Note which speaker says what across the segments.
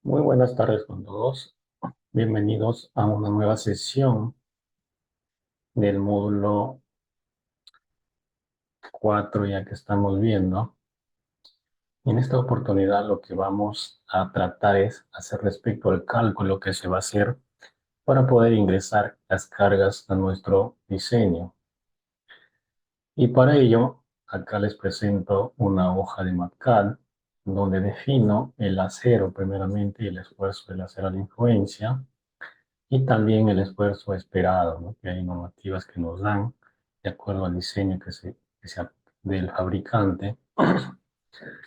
Speaker 1: Muy buenas tardes con todos. Bienvenidos a una nueva sesión del módulo 4 ya que estamos viendo. En esta oportunidad lo que vamos a tratar es hacer respecto al cálculo que se va a hacer para poder ingresar las cargas a nuestro diseño. Y para ello, acá les presento una hoja de MATCAD donde defino el acero primeramente y el esfuerzo del acero a la influencia. Y también el esfuerzo esperado, ¿no? Que hay normativas que nos dan de acuerdo al diseño del fabricante.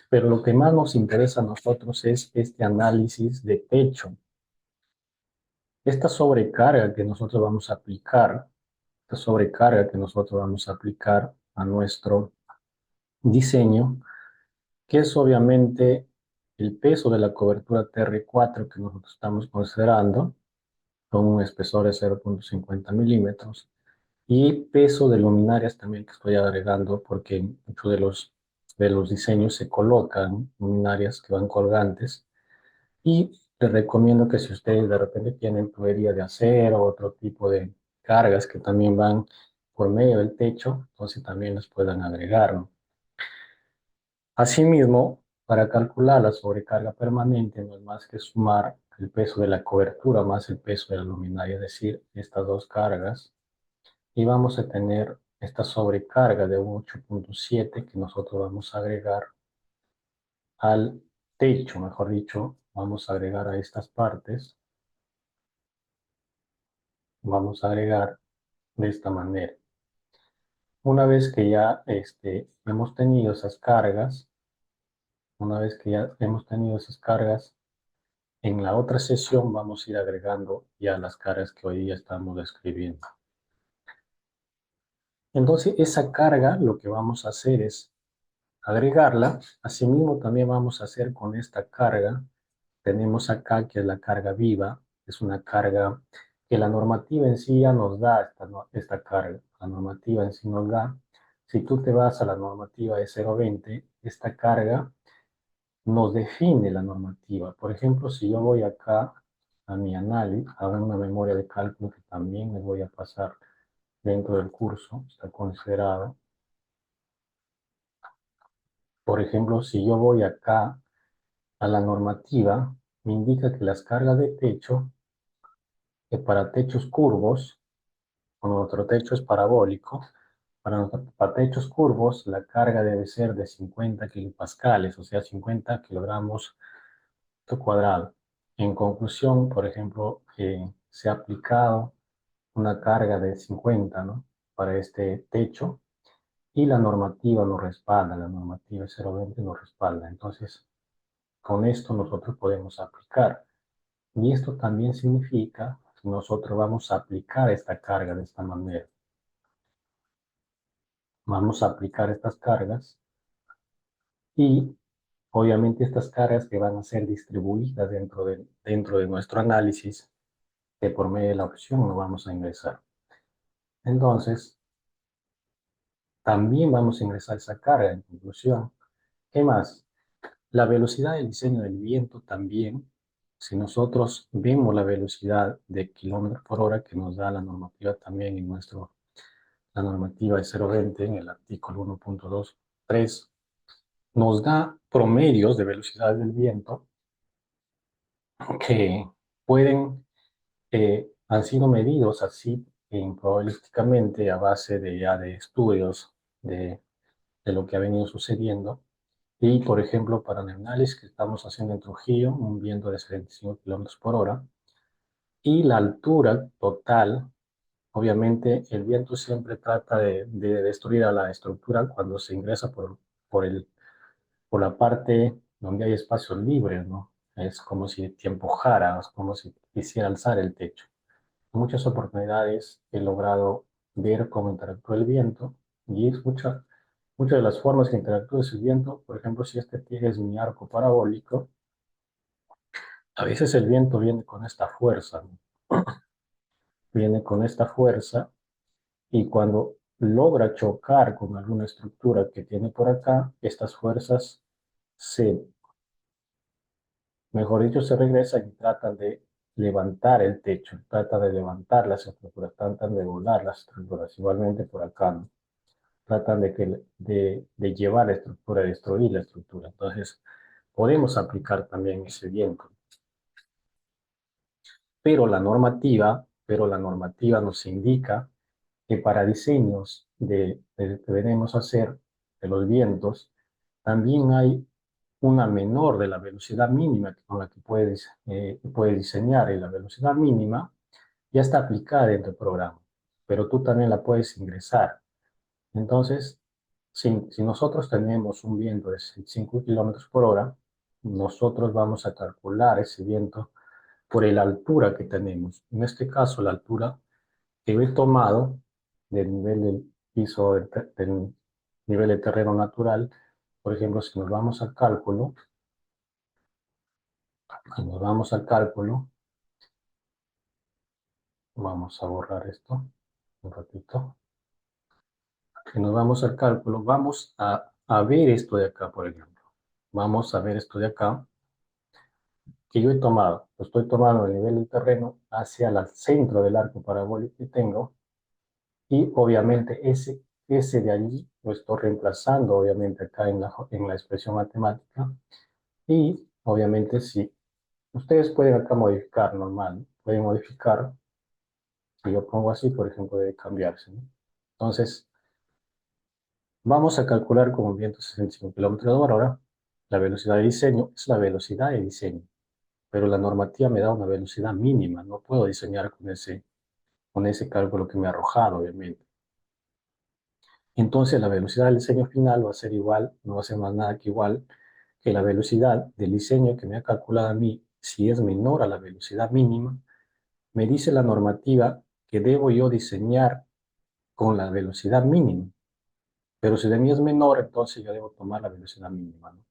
Speaker 1: Pero lo que más nos interesa a nosotros es este análisis de techo. Esta sobrecarga que nosotros vamos a aplicar, esta sobrecarga que nosotros vamos a aplicar a nuestro diseño, que es obviamente el peso de la cobertura TR4 que nosotros estamos considerando, con un espesor de 0,50 milímetros. Y peso de luminarias también que estoy agregando porque muchos de los diseños se colocan luminarias que van colgantes. Y les recomiendo que si ustedes de repente tienen tubería de acero o otro tipo de cargas que también van por medio del techo, entonces también las puedan agregar, ¿no? Asimismo, para calcular la sobrecarga permanente no es más que sumar el peso de la cobertura más el peso de la luminaria, es decir, estas dos cargas y vamos a tener esta sobrecarga de un 8,7 que nosotros vamos a agregar al techo, mejor dicho, vamos a agregar a estas partes, vamos a agregar de esta manera. Una vez que ya hemos tenido esas cargas, una vez que ya hemos tenido esas cargas, en la otra sesión vamos a ir agregando ya las cargas que hoy día estamos describiendo. Entonces, esa carga lo que vamos a hacer es agregarla. Asimismo, también vamos a hacer con esta carga. Tenemos acá que es la carga viva. Es una carga que la normativa en sí ya nos da esta carga. La normativa en sí nos da. Si tú te vas a la normativa de 0,20, esta carga nos define la normativa. Por ejemplo, si yo voy acá a mi análisis, a una memoria de cálculo que también les voy a pasar dentro del curso, está considerado. Por ejemplo, si yo voy acá a la normativa, me indica que las cargas de techo, que para techos curvos, cuando nuestro techo es parabólico, para techos curvos la carga debe ser de 50 kilopascales, o sea, 50 kilogramos por cuadrado. En conclusión, por ejemplo, se ha aplicado una carga de 50, ¿no? Para este techo y la normativa lo respalda, la normativa 020 lo respalda. Entonces, con esto nosotros podemos aplicar. Y esto también significa que nosotros vamos a aplicar esta carga de esta manera. Vamos a aplicar estas cargas y obviamente estas cargas que van a ser distribuidas dentro de nuestro análisis, que por medio de la opción no vamos a ingresar. Entonces, también vamos a ingresar esa carga en conclusión. ¿Qué más? La velocidad del diseño del viento también, si nosotros vemos la velocidad de kilómetros por hora que nos da la normativa también la normativa de 0,20 en el artículo 1,2.3, nos da promedios de velocidad del viento que han sido medidos así probabilísticamente a base de estudios de lo que ha venido sucediendo. Y, por ejemplo, para el análisis que estamos haciendo en Trujillo, un viento de 75 kilómetros por hora, y la altura total, obviamente el viento siempre trata de destruir a la estructura cuando se ingresa por, el, por la parte donde hay espacios libres, ¿no? Es como si te empujara, es como si quisiera alzar el techo. En muchas oportunidades he logrado ver cómo interactúa el viento y es muchas de las formas que interactúa ese viento. Por ejemplo, si este es mi arco parabólico, a veces el viento viene con esta fuerza, ¿no? Viene con esta fuerza y cuando logra chocar con alguna estructura que tiene por acá, estas fuerzas se Mejor dicho, se regresan y tratan de levantar el techo, tratan de levantar las estructuras, tratan de volar las estructuras. Igualmente por acá, ¿no? Tratan de llevar la estructura, de destruir la estructura. Entonces, podemos aplicar también ese viento. Pero la normativa nos indica que para diseños que debemos hacer de los vientos, también hay una menor de la velocidad mínima con la que puedes diseñar. Y la velocidad mínima ya está aplicada dentro del programa, pero tú también la puedes ingresar. Entonces, si nosotros tenemos un viento de 5 kilómetros por hora, nosotros vamos a calcular ese viento por la altura que tenemos. En este caso, la altura que he tomado del nivel del piso, del nivel de terreno natural. Por ejemplo, si nos vamos al cálculo, vamos a borrar esto un ratito. Si nos vamos al cálculo, vamos a ver esto de acá, por ejemplo. Vamos a ver esto de acá, que yo he tomado. Lo estoy tomando el nivel del terreno hacia el centro del arco parabólico que tengo, y obviamente ese de allí lo estoy reemplazando, obviamente, acá en la expresión matemática. Y obviamente si ustedes pueden acá modificar normal, pueden modificar, si yo pongo así, por ejemplo, debe cambiarse, ¿no? Entonces, vamos a calcular con un viento de 65 kilómetros por hora. La velocidad de diseño es la velocidad de diseño, pero la normativa me da una velocidad mínima. No puedo diseñar con ese cálculo que me ha arrojado, obviamente. Entonces, la velocidad del diseño final va a ser igual, no va a ser más nada que igual que la velocidad del diseño que me ha calculado a mí. Si es menor a la velocidad mínima, me dice la normativa que debo yo diseñar con la velocidad mínima. Pero si de mí es menor, entonces yo debo tomar la velocidad mínima, ¿no?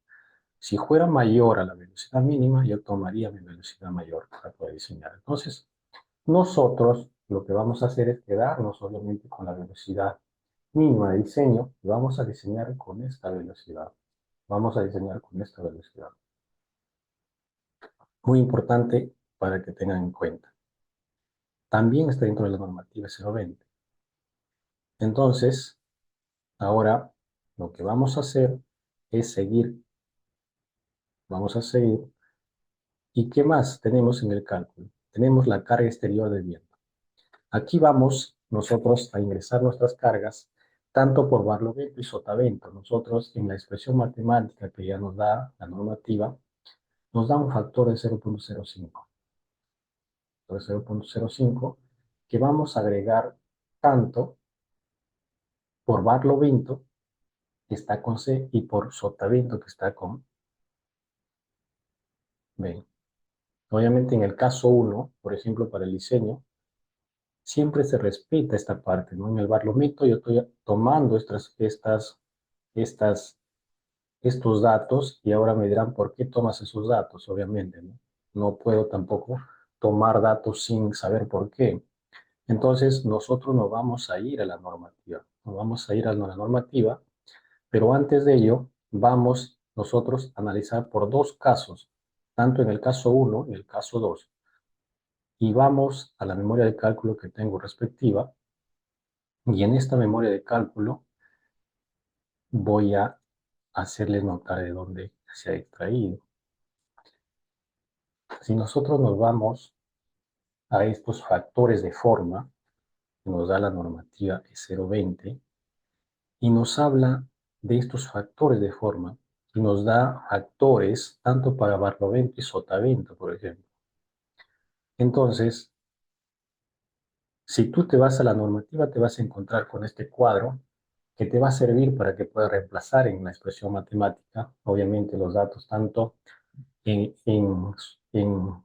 Speaker 1: Si fuera mayor a la velocidad mínima, yo tomaría mi velocidad mayor para poder diseñar. Entonces, nosotros lo que vamos a hacer es quedarnos obviamente con la velocidad mínima de diseño y vamos a diseñar con esta velocidad. Vamos a diseñar con esta velocidad. Muy importante para que tengan en cuenta. También está dentro de la normativa 020. Entonces, ahora lo que vamos a hacer es seguir. Vamos a seguir. ¿Y qué más tenemos en el cálculo? Tenemos la carga exterior del viento. Aquí vamos nosotros a ingresar nuestras cargas, tanto por barlovento y sotavento. Nosotros en la expresión matemática que ya nos da la normativa, nos da un factor de 0.05. De 0.05 que vamos a agregar tanto por barlovento, que está con C, y por sotavento, que está con B. Obviamente en el caso 1, por ejemplo, para el diseño, siempre se respeta esta parte, ¿no? En el barlovento yo estoy tomando estas, estos datos, y ahora me dirán por qué tomas esos datos, obviamente, ¿no? No puedo tampoco tomar datos sin saber por qué. Entonces nosotros nos vamos a ir a la normativa, pero antes de ello vamos nosotros a analizar por dos casos, tanto en el caso 1 y el caso 2, y vamos a la memoria de cálculo que tengo respectiva, y en esta memoria de cálculo voy a hacerles notar de dónde se ha extraído. Si nosotros nos vamos a estos factores de forma que nos da la normativa E020 y nos habla de estos factores de forma y nos da factores tanto para barlovento y sotavento, por ejemplo. Entonces, si tú te vas a la normativa, te vas a encontrar con este cuadro que te va a servir para que puedas reemplazar en la expresión matemática, obviamente, los datos tanto en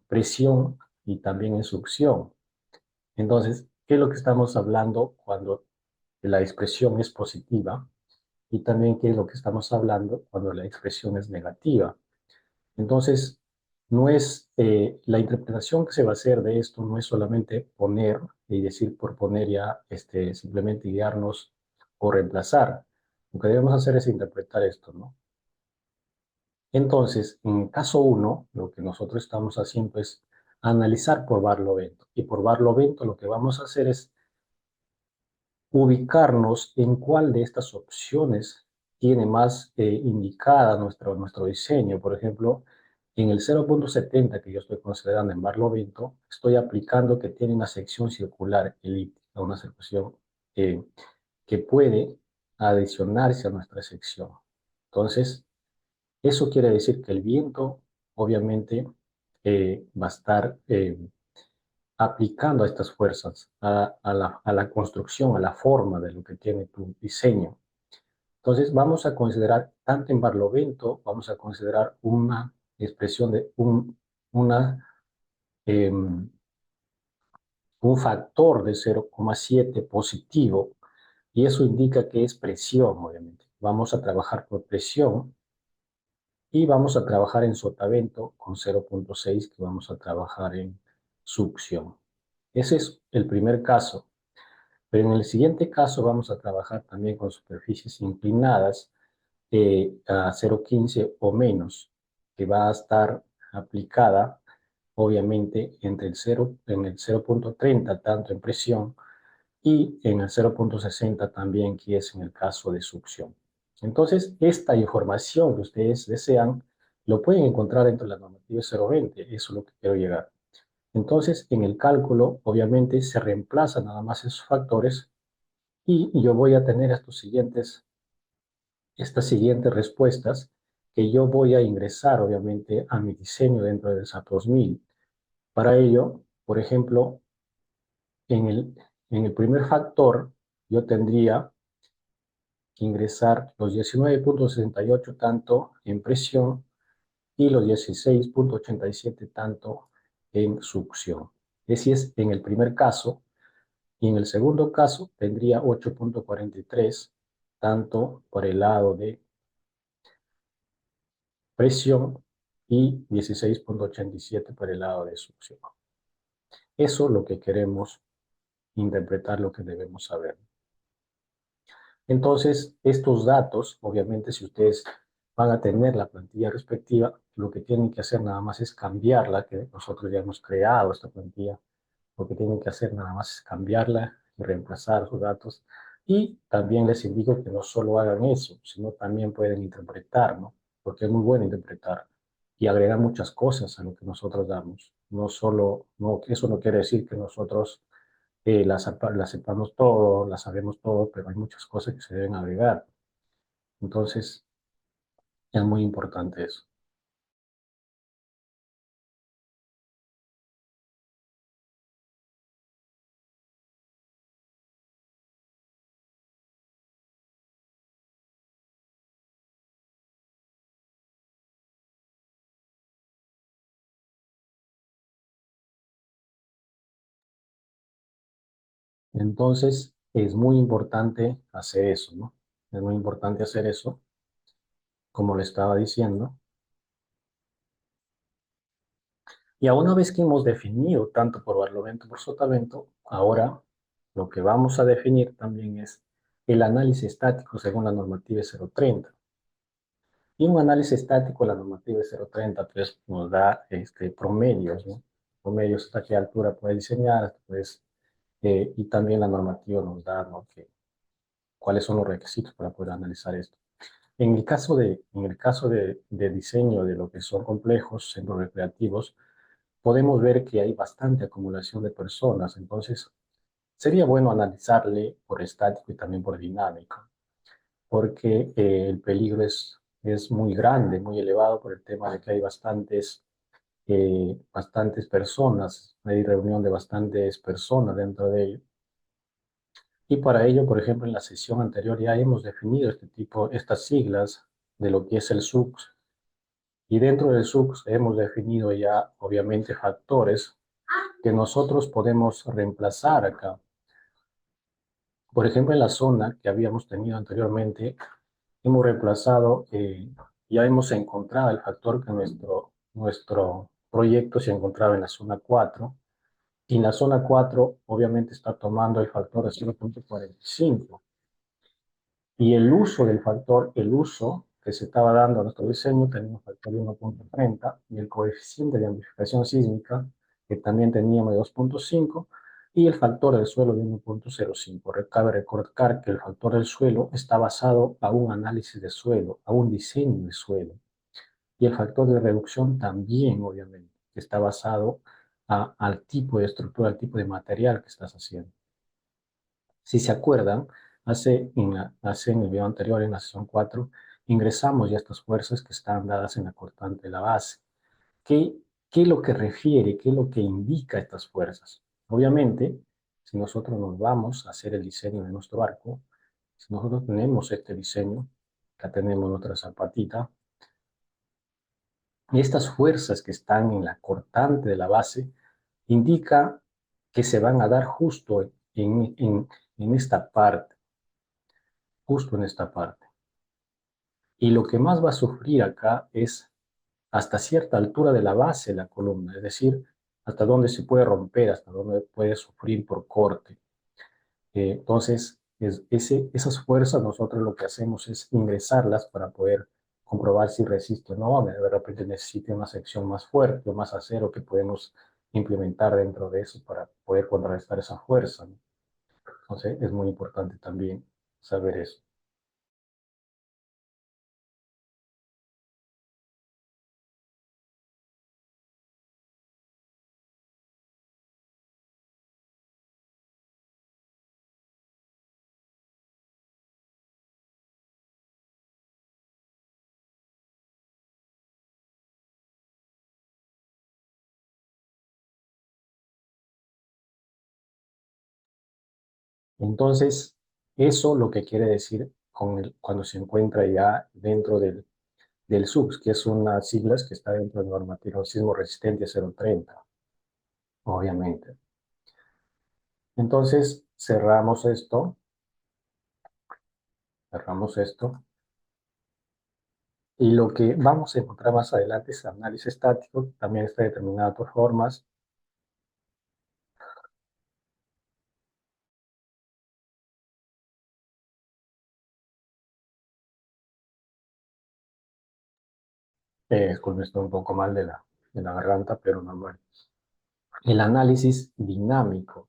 Speaker 1: presión y también en succión. Entonces, ¿qué es lo que estamos hablando cuando la expresión es positiva? Y también qué es lo que estamos hablando cuando la expresión es negativa. Entonces, no es la interpretación que se va a hacer de esto, no es solamente poner y decir por poner ya simplemente guiarnos o reemplazar. Lo que debemos hacer es interpretar esto, ¿no? Entonces, en el caso 1, lo que nosotros estamos haciendo es analizar por barlovento. Y por barlovento lo que vamos a hacer es ubicarnos en cuál de estas opciones tiene más indicada nuestro diseño. Por ejemplo, en el 0.70 que yo estoy considerando en barlovento, estoy aplicando que tiene una sección circular elíptica, una sección eh, que puede adicionarse a nuestra sección. Entonces, eso quiere decir que el viento, obviamente, va a estar aplicando estas fuerzas a la construcción, a la forma de lo que tiene tu diseño. Entonces, vamos a considerar, tanto en barlovento, vamos a considerar una expresión de una, eh, un factor de 0,7 positivo, y eso indica que es presión, obviamente. Vamos a trabajar por presión y vamos a trabajar en sotavento con 0,6, que vamos a trabajar en succión. Ese es el primer caso. Pero en el siguiente caso vamos a trabajar también con superficies inclinadas a 0,15 o menos, que va a estar aplicada, obviamente, en el 0,30, tanto en presión, y en el 0,60 también, que es en el caso de succión. Entonces, esta información que ustedes desean, lo pueden encontrar dentro de la normativa 020, eso es lo que quiero llegar. Entonces, en el cálculo, obviamente, se reemplazan nada más esos factores y yo voy a tener estas siguientes respuestas que yo voy a ingresar, obviamente, a mi diseño dentro del SAP 2000. Para ello, por ejemplo, en el primer factor, yo tendría que ingresar los 19,68 tanto en presión y los 16,87 tanto en succión. Ese es en el primer caso. Y en el segundo caso tendría 8,43 tanto por el lado de presión y 16,87 por el lado de succión. Eso es lo que queremos interpretar, lo que debemos saber. Entonces, estos datos, obviamente, si ustedes van a tener la plantilla respectiva, lo que tienen que hacer nada más es cambiarla, que nosotros ya hemos creado esta plantilla. Lo que tienen que hacer nada más es cambiarla y reemplazar sus datos. Y también les indico que no solo hagan eso, sino también pueden interpretar, ¿no? Porque es muy bueno interpretar y agregar muchas cosas a lo que nosotros damos. No solo, no, eso no quiere decir que nosotros las sepamos todo, las sabemos todo, pero hay muchas cosas que se deben agregar. Entonces, es muy importante eso. Entonces, es muy importante hacer eso, ¿no? Es muy importante hacer eso, como le estaba diciendo. Y a una vez que hemos definido tanto por barlovento por sotavento, ahora lo que vamos a definir también es el análisis estático según la normativa 030. Y un análisis estático, la normativa 030, pues nos da promedios, ¿no? Promedios hasta qué altura puede diseñar, pues, y también la normativa nos da, ¿no?, cuáles son los requisitos para poder analizar esto. En el caso de diseño de lo que son complejos, centros recreativos, podemos ver que hay bastante acumulación de personas, entonces sería bueno analizarle por estático y también por dinámico, porque el peligro es muy grande, muy elevado por el tema de que hay bastantes personas, hay reunión de bastantes personas dentro de ello. Y para ello, por ejemplo, en la sesión anterior ya hemos definido estas siglas de lo que es el SUX. Y dentro del SUX hemos definido ya, obviamente, factores que nosotros podemos reemplazar acá. Por ejemplo, en la zona que habíamos tenido anteriormente, hemos reemplazado, ya hemos encontrado el factor que nuestro proyecto se encontraba en la zona 4. Y en la zona 4, obviamente, está tomando el factor de 0,45. Y el uso del factor, el uso que se estaba dando a nuestro diseño teníamos factor de 1.30 y el coeficiente de amplificación sísmica que también teníamos de 2.5 y el factor del suelo de 1.05. Cabe recordar que el factor del suelo está basado a un análisis de suelo, a un diseño de suelo. Y el factor de reducción también, obviamente, que está basado al tipo de estructura, al tipo de material que estás haciendo. Si se acuerdan, en el video anterior, en la sesión 4, ingresamos ya estas fuerzas que están dadas en la cortante de la base. ¿Qué, ¿Qué es lo que refiere, qué es lo que indica estas fuerzas? Obviamente, si nosotros nos vamos a hacer el diseño de nuestro arco, si nosotros tenemos este diseño, acá tenemos nuestra zapatita, y estas fuerzas que están en la cortante de la base indica que se van a dar justo en esta parte, justo en esta parte. Y lo que más va a sufrir acá es hasta cierta altura de la base de la columna, es decir, hasta dónde se puede romper, hasta dónde puede sufrir por corte. Entonces, esas fuerzas nosotros lo que hacemos es ingresarlas para poder comprobar si resiste o no. De repente necesite una sección más fuerte o más acero que podemos implementar dentro de eso para poder contrarrestar esa fuerza, ¿no? Entonces, es muy importante también saber eso. Entonces, eso lo que quiere decir cuando se encuentra ya dentro del SUBS, que es una siglas que está dentro del normativo sismo resistente 030, obviamente. Entonces, cerramos esto, y lo que vamos a encontrar más adelante es análisis estático, también está determinado por formas. Disculpen, estoy un poco mal de la garganta, pero normal. El análisis dinámico,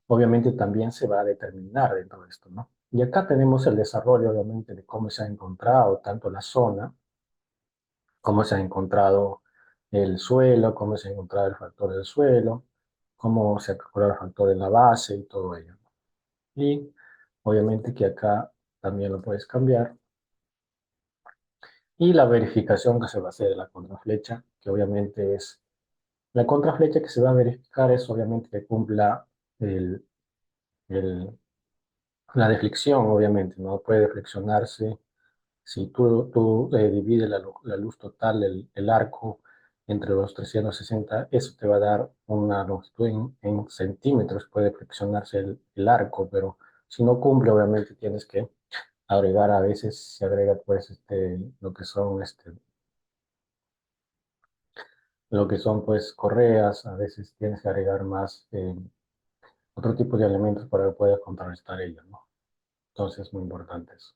Speaker 1: obviamente también se va a determinar dentro de esto, ¿no? Y acá tenemos el desarrollo, obviamente, de cómo se ha encontrado tanto la zona, cómo se ha encontrado el suelo, cómo se ha encontrado el factor del suelo, cómo se ha calculado el factor de la base y todo ello. Y obviamente que acá también lo puedes cambiar. Y la verificación que se va a hacer de la contraflecha, que obviamente es, la contraflecha que se va a verificar es obviamente que cumpla el, el, la deflexión, obviamente, no puede flexionarse. Si tú divides la luz total, el arco, entre los 360, eso te va a dar una longitud en centímetros, puede flexionarse el arco, pero si no cumple, obviamente tienes que agregar, a veces se agrega pues lo que son lo que son pues correas, a veces tienes que agregar más otro tipo de elementos para que puedas contrarrestar ello, ¿no? Entonces es muy importante eso.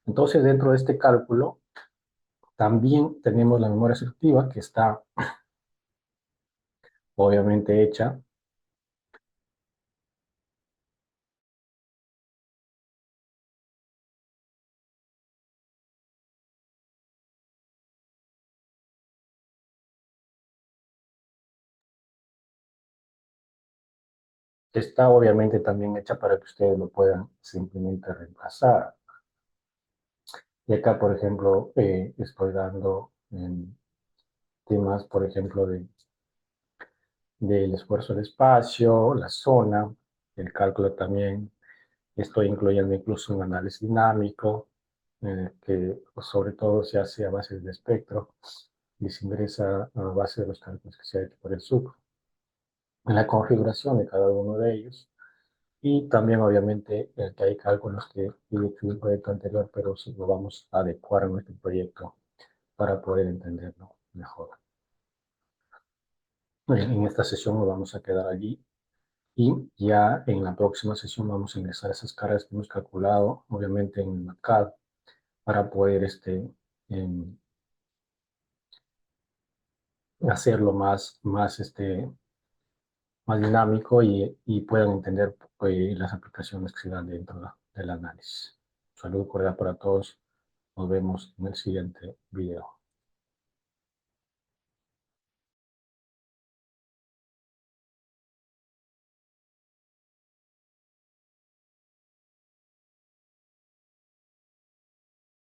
Speaker 1: Entonces dentro de este cálculo también tenemos la memoria selectiva que está obviamente hecha. Está obviamente también hecha para que ustedes lo puedan simplemente reemplazar. Y acá, por ejemplo, estoy dando temas, por ejemplo, del esfuerzo del espacio, la zona, el cálculo también. Estoy incluyendo incluso un análisis dinámico, que pues, sobre todo se hace a base del espectro y se ingresa a base de los cálculos que se ha hecho por el SUC. En la configuración de cada uno de ellos. Y también, obviamente, que hay cálculos que hice en el proyecto anterior, pero lo vamos a adecuar a nuestro proyecto para poder entenderlo mejor. En esta sesión nos vamos a quedar allí y ya en la próxima sesión vamos a ingresar esas cargas que hemos calculado, obviamente en el MATCAD, para poder hacerlo más dinámico y puedan entender las aplicaciones que se dan dentro del análisis. Salud cordial para todos. Nos vemos en el siguiente video.